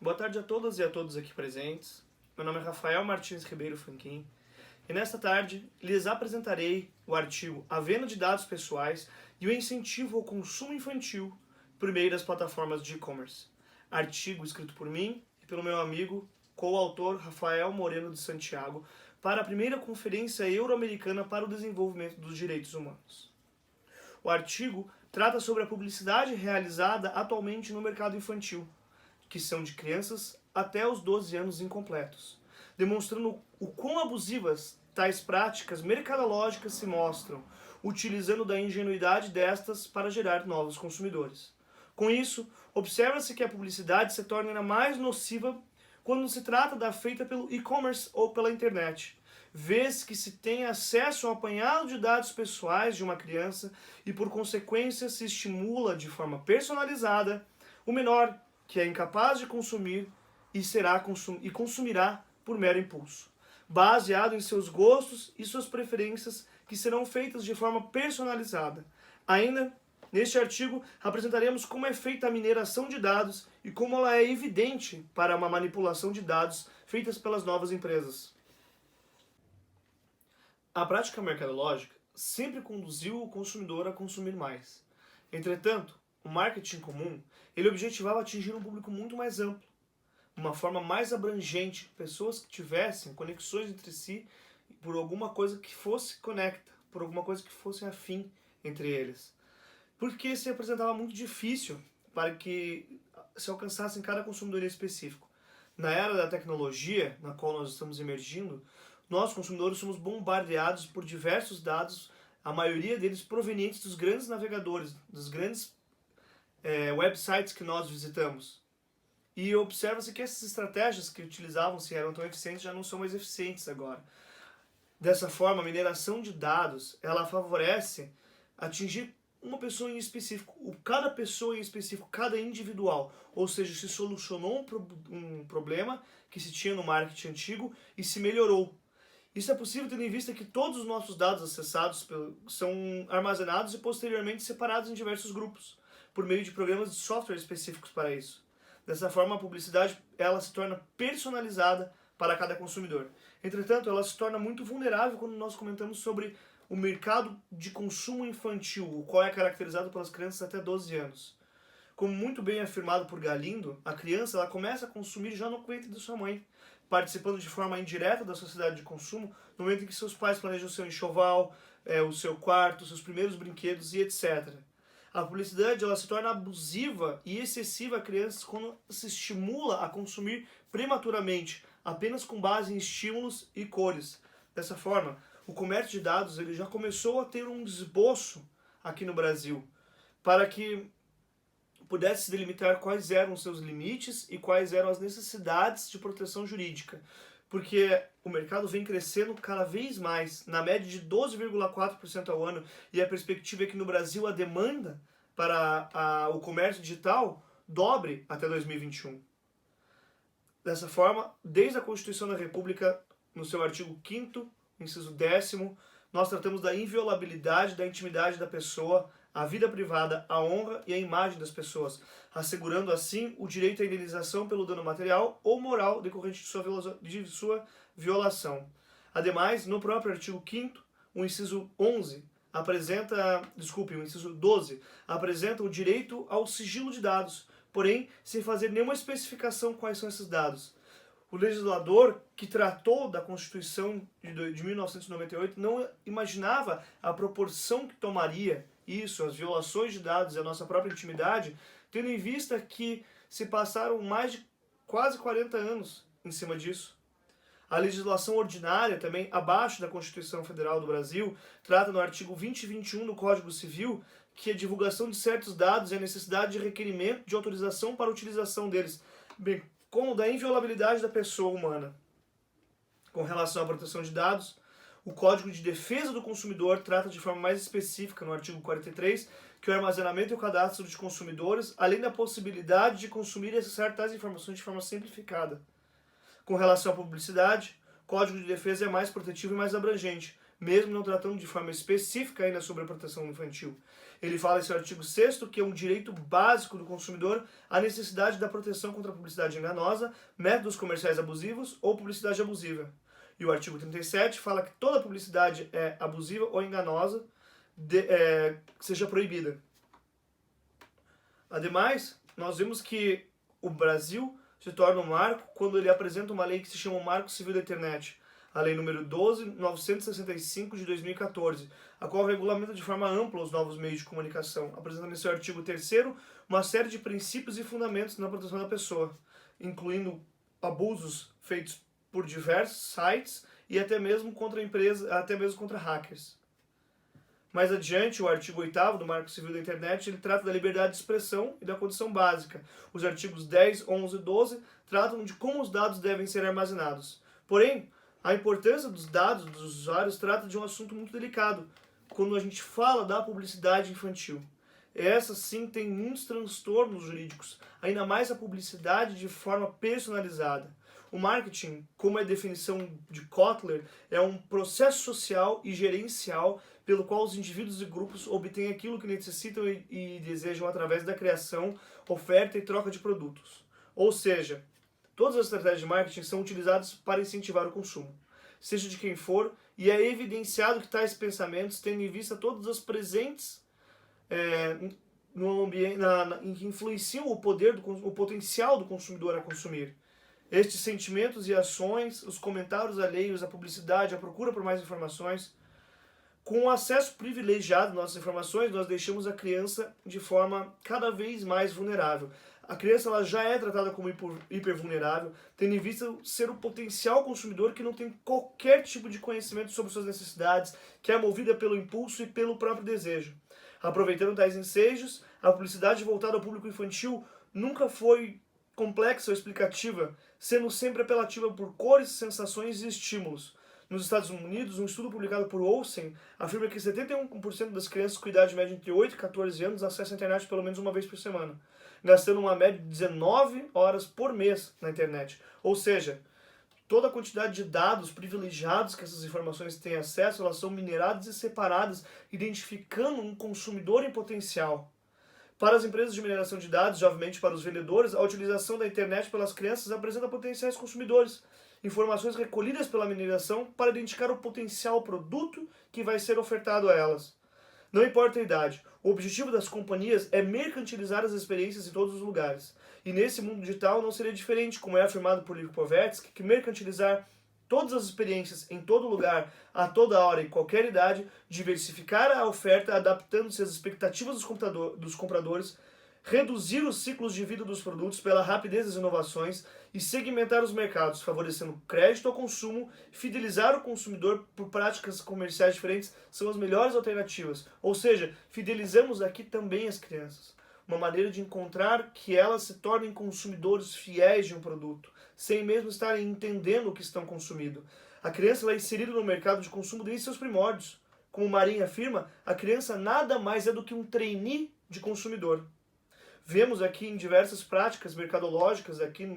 Boa tarde a todas e a todos aqui presentes. Meu nome é Rafael Martins Ribeiro Fanquin e nesta tarde lhes apresentarei o artigo A Venda de Dados Pessoais e o Incentivo ao Consumo Infantil por meio das plataformas de e-commerce. Artigo escrito por mim e pelo meu amigo, coautor Rafael Moreno de Santiago, para a primeira Conferência Euro-Americana para o Desenvolvimento dos Direitos Humanos. O artigo trata sobre a publicidade realizada atualmente no mercado infantil, que são de crianças até os 12 anos incompletos, demonstrando o quão abusivas tais práticas mercadológicas se mostram, utilizando da ingenuidade destas para gerar novos consumidores. Com isso, observa-se que a publicidade se torna ainda mais nociva quando se trata da feita pelo e-commerce ou pela internet, vez que se tem acesso ao apanhado de dados pessoais de uma criança e, por consequência, se estimula de forma personalizada o menor que é incapaz de consumir e consumirá por mero impulso, baseado em seus gostos e suas preferências que serão feitas de forma personalizada. Ainda, neste artigo, apresentaremos como é feita a mineração de dados e como ela é evidente para uma manipulação de dados feitas pelas novas empresas. A prática mercadológica sempre conduziu o consumidor a consumir mais. Entretanto, o marketing comum, ele objetivava atingir um público muito mais amplo, uma forma mais abrangente, pessoas que tivessem conexões entre si por alguma coisa que fosse conecta, por alguma coisa que fosse afim entre eles. Porque se apresentava muito difícil para que se alcançasse em cada consumidor específico. Na era da tecnologia, na qual nós estamos emergindo, nós, consumidores, somos bombardeados por diversos dados, a maioria deles provenientes dos grandes navegadores, dos grandes websites que nós visitamos. E observa-se que essas estratégias que utilizavam-se eram tão eficientes já não são mais eficientes agora. Dessa forma, a mineração de dados, ela favorece atingir uma pessoa em específico, cada pessoa em específico, cada individual. Ou seja, se solucionou um problema que se tinha no marketing antigo e se melhorou. Isso é possível tendo em vista que todos os nossos dados acessados são armazenados e posteriormente separados em diversos grupos, por meio de programas de software específicos para isso. Dessa forma, a publicidade ela se torna personalizada para cada consumidor. Entretanto, ela se torna muito vulnerável quando nós comentamos sobre o mercado de consumo infantil, o qual é caracterizado pelas crianças até 12 anos. Como muito bem afirmado por Galindo, a criança ela começa a consumir já no ventre de sua mãe, participando de forma indireta da sociedade de consumo no momento em que seus pais planejam o seu enxoval, o seu quarto, seus primeiros brinquedos e etc. A publicidade ela se torna abusiva e excessiva a crianças quando se estimula a consumir prematuramente, apenas com base em estímulos e cores. Dessa forma, o comércio de dados ele já começou a ter um esboço aqui no Brasil, para que pudesse se delimitar quais eram os seus limites e quais eram as necessidades de proteção jurídica. Porque o mercado vem crescendo cada vez mais, na média de 12,4% ao ano, e a perspectiva é que no Brasil a demanda para o comércio digital dobre até 2021. Dessa forma, desde a Constituição da República, no seu artigo 5º, inciso 10º, nós tratamos da inviolabilidade da intimidade da pessoa, a vida privada, a honra e a imagem das pessoas, assegurando assim o direito à indenização pelo dano material ou moral decorrente de sua violação. Ademais, no próprio artigo 5º, o inciso 12 apresenta o direito ao sigilo de dados, porém sem fazer nenhuma especificação quais são esses dados. O legislador que tratou da Constituição de 1998 não imaginava a proporção que tomaria isso, as violações de dados e a nossa própria intimidade, tendo em vista que se passaram mais de quase 40 anos em cima disso. A legislação ordinária, também abaixo da Constituição Federal do Brasil, trata no artigo 20 e 21 do Código Civil que a divulgação de certos dados e a necessidade de requerimento de autorização para a utilização deles, bem como da inviolabilidade da pessoa humana. Com relação à proteção de dados, o Código de Defesa do Consumidor trata de forma mais específica, no artigo 43, que o armazenamento e o cadastro de consumidores, além da possibilidade de consumir e acessar tais informações de forma simplificada. Com relação à publicidade, o Código de Defesa é mais protetivo e mais abrangente, mesmo não tratando de forma específica ainda sobre a proteção infantil. Ele fala em seu artigo 6º que é um direito básico do consumidor a necessidade da proteção contra a publicidade enganosa, métodos comerciais abusivos ou publicidade abusiva. E o artigo 37 fala que toda publicidade é abusiva ou enganosa seja proibida. Ademais, nós vemos que o Brasil se torna um marco quando ele apresenta uma lei que se chama o Marco Civil da Internet, a Lei número 12.965 de 2014, a qual regulamenta de forma ampla os novos meios de comunicação, apresentando em seu artigo 3º uma série de princípios e fundamentos na proteção da pessoa, incluindo abusos feitos por diversos sites e até mesmo contra empresas, até mesmo contra hackers. Mais adiante, o artigo 8º do Marco Civil da Internet, ele trata da liberdade de expressão e da condição básica. Os artigos 10, 11 e 12 tratam de como os dados devem ser armazenados. Porém, a importância dos dados dos usuários trata de um assunto muito delicado, quando a gente fala da publicidade infantil. Essa sim tem muitos transtornos jurídicos, ainda mais a publicidade de forma personalizada. O marketing, como é a definição de Kotler, é um processo social e gerencial pelo qual os indivíduos e grupos obtêm aquilo que necessitam e desejam através da criação, oferta e troca de produtos. Ou seja, todas as estratégias de marketing são utilizadas para incentivar o consumo, seja de quem for, e é evidenciado que tais pensamentos, tendo em vista todas as presentes no ambiente, em que influenciam o potencial do consumidor a consumir. Estes sentimentos e ações, os comentários alheios, a publicidade, a procura por mais informações. Com o acesso privilegiado às nossas informações, nós deixamos a criança de forma cada vez mais vulnerável. A criança ela já é tratada como hipervulnerável, tendo em vista ser o potencial consumidor que não tem qualquer tipo de conhecimento sobre suas necessidades, que é movida pelo impulso e pelo próprio desejo. Aproveitando tais ensejos, a publicidade voltada ao público infantil nunca foi complexa ou explicativa, sendo sempre apelativa por cores, sensações e estímulos. Nos Estados Unidos, um estudo publicado por Olsen afirma que 71% das crianças com idade média entre 8 e 14 anos acessam a internet pelo menos uma vez por semana, gastando uma média de 19 horas por mês na internet. Ou seja, toda a quantidade de dados privilegiados que essas informações têm acesso, elas são mineradas e separadas, identificando um consumidor em potencial. Para as empresas de mineração de dados, e obviamente para os vendedores, a utilização da internet pelas crianças apresenta potenciais consumidores. Informações recolhidas pela mineração para identificar o potencial produto que vai ser ofertado a elas. Não importa a idade, o objetivo das companhias é mercantilizar as experiências em todos os lugares. E nesse mundo digital não seria diferente, como é afirmado por Lipovetsky, que mercantilizar todas as experiências em todo lugar, a toda hora e qualquer idade, diversificar a oferta adaptando-se às expectativas dos compradores, reduzir os ciclos de vida dos produtos pela rapidez das inovações e segmentar os mercados, favorecendo crédito ao consumo, fidelizar o consumidor por práticas comerciais diferentes são as melhores alternativas. Ou seja, fidelizamos aqui também as crianças. Uma maneira de encontrar que elas se tornem consumidores fiéis de um produto, sem mesmo estarem entendendo o que estão consumindo. A criança é inserida no mercado de consumo desde seus primórdios. Como Marinho afirma, a criança nada mais é do que um trainee de consumidor. Vemos aqui em diversas práticas mercadológicas aqui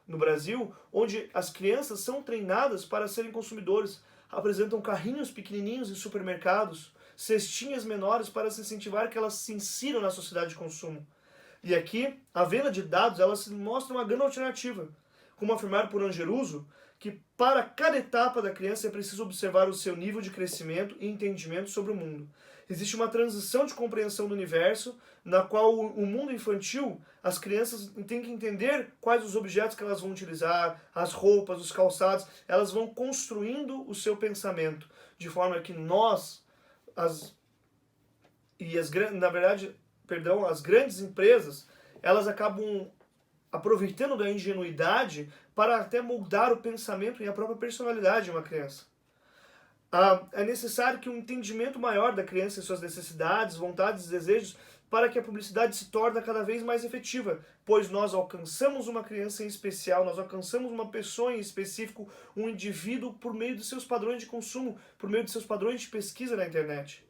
no Brasil, onde as crianças são treinadas para serem consumidores, apresentam carrinhos pequenininhos em supermercados, cestinhas menores para se incentivar que elas se insiram na sociedade de consumo. E aqui, a venda de dados, ela se mostra uma grande alternativa. Como afirmado por Angeruso, que para cada etapa da criança é preciso observar o seu nível de crescimento e entendimento sobre o mundo. Existe uma transição de compreensão do universo, na qual o mundo infantil, as crianças têm que entender quais os objetos que elas vão utilizar, as roupas, os calçados, elas vão construindo o seu pensamento, de forma que nós, as grandes empresas, elas acabam aproveitando da ingenuidade para até moldar o pensamento e a própria personalidade de uma criança. É necessário que um entendimento maior da criança e suas necessidades, vontades e desejos para que a publicidade se torne cada vez mais efetiva, pois nós alcançamos uma criança em especial, nós alcançamos uma pessoa em específico, um indivíduo por meio de seus padrões de consumo, por meio de seus padrões de pesquisa na internet.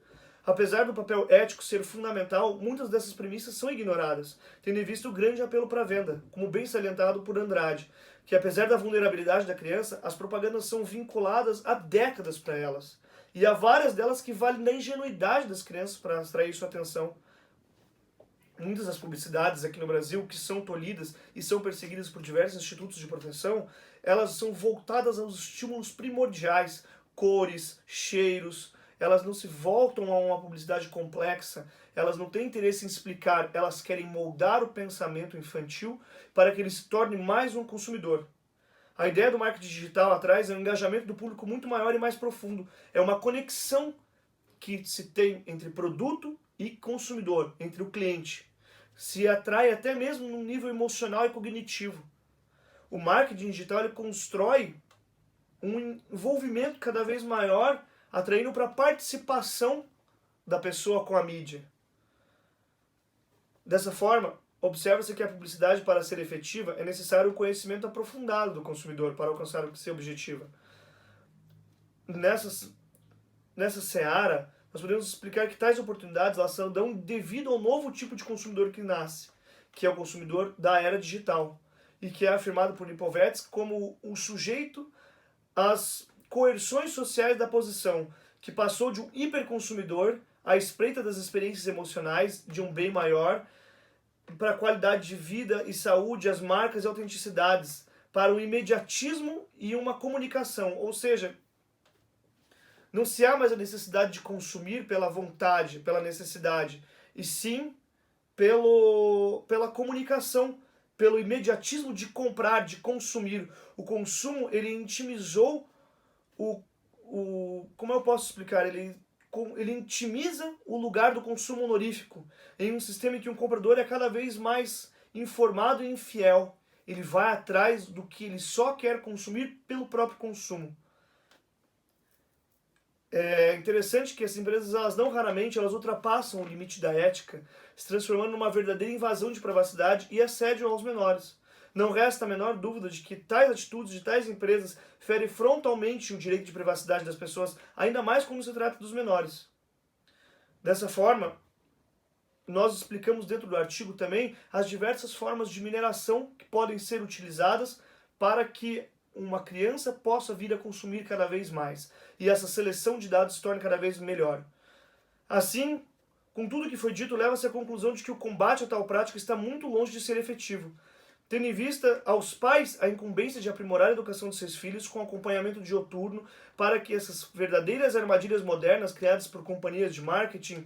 Apesar do papel ético ser fundamental, muitas dessas premissas são ignoradas, tendo em vista o grande apelo para a venda, como bem salientado por Andrade, que apesar da vulnerabilidade da criança, as propagandas são vinculadas há décadas para elas. E há várias delas que valem da ingenuidade das crianças para atrair sua atenção. Muitas das publicidades aqui no Brasil que são tolhidas e são perseguidas por diversos institutos de proteção, elas são voltadas aos estímulos primordiais, cores, cheiros, elas não se voltam a uma publicidade complexa, elas não têm interesse em explicar, elas querem moldar o pensamento infantil para que ele se torne mais um consumidor. A ideia do marketing digital atrás é um engajamento do público muito maior e mais profundo. É uma conexão que se tem entre produto e consumidor, entre o cliente. Se atrai até mesmo num nível emocional e cognitivo. O marketing digital ele constrói um envolvimento cada vez maior, atraindo para a participação da pessoa com a mídia. Dessa forma, observa-se que a publicidade, para ser efetiva, é necessário um conhecimento aprofundado do consumidor para alcançar o que se objetiva. Nessa seara, nós podemos explicar que tais oportunidades elas são dão devido ao novo tipo de consumidor que nasce, que é o consumidor da era digital, e que é afirmado por Lipovetsky como o sujeito às coerções sociais da posição, que passou de um hiperconsumidor à espreita das experiências emocionais de um bem maior, para a qualidade de vida e saúde, as marcas e autenticidades, para o imediatismo e uma comunicação, ou seja, não se há mais a necessidade de consumir pela vontade, pela necessidade, e sim pela comunicação, pelo imediatismo de comprar, de consumir. O consumo, ele intimizou como eu posso explicar? Ele intimiza o lugar do consumo honorífico em um sistema em que um comprador é cada vez mais informado e infiel. Ele vai atrás do que ele só quer consumir pelo próprio consumo. É interessante que as empresas, elas não raramente, elas ultrapassam o limite da ética, se transformando numa verdadeira invasão de privacidade e assédio aos menores. Não resta a menor dúvida de que tais atitudes de tais empresas ferem frontalmente o direito de privacidade das pessoas, ainda mais quando se trata dos menores. Dessa forma, nós explicamos dentro do artigo também as diversas formas de mineração que podem ser utilizadas para que uma criança possa vir a consumir cada vez mais e essa seleção de dados se torne cada vez melhor. Assim, com tudo que foi dito, leva-se à conclusão de que o combate a tal prática está muito longe de ser efetivo, tendo em vista aos pais a incumbência de aprimorar a educação de seus filhos com acompanhamento dioturno para que essas verdadeiras armadilhas modernas criadas por companhias de marketing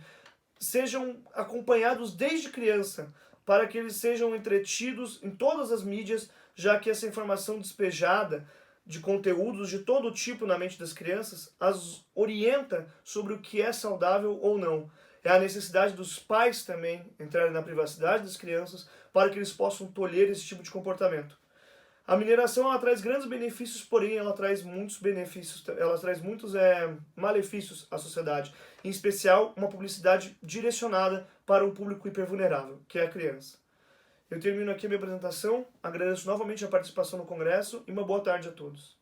sejam acompanhados desde criança, para que eles sejam entretidos em todas as mídias, já que essa informação despejada de conteúdos de todo tipo na mente das crianças as orienta sobre o que é saudável ou não. É a necessidade dos pais também entrarem na privacidade das crianças para que eles possam tolher esse tipo de comportamento. A mineração ela traz grandes benefícios, porém ela traz muitos benefícios, ela traz muitos malefícios à sociedade, em especial uma publicidade direcionada para um público hipervulnerável, que é a criança. Eu termino aqui a minha apresentação, agradeço novamente a participação no congresso e uma boa tarde a todos.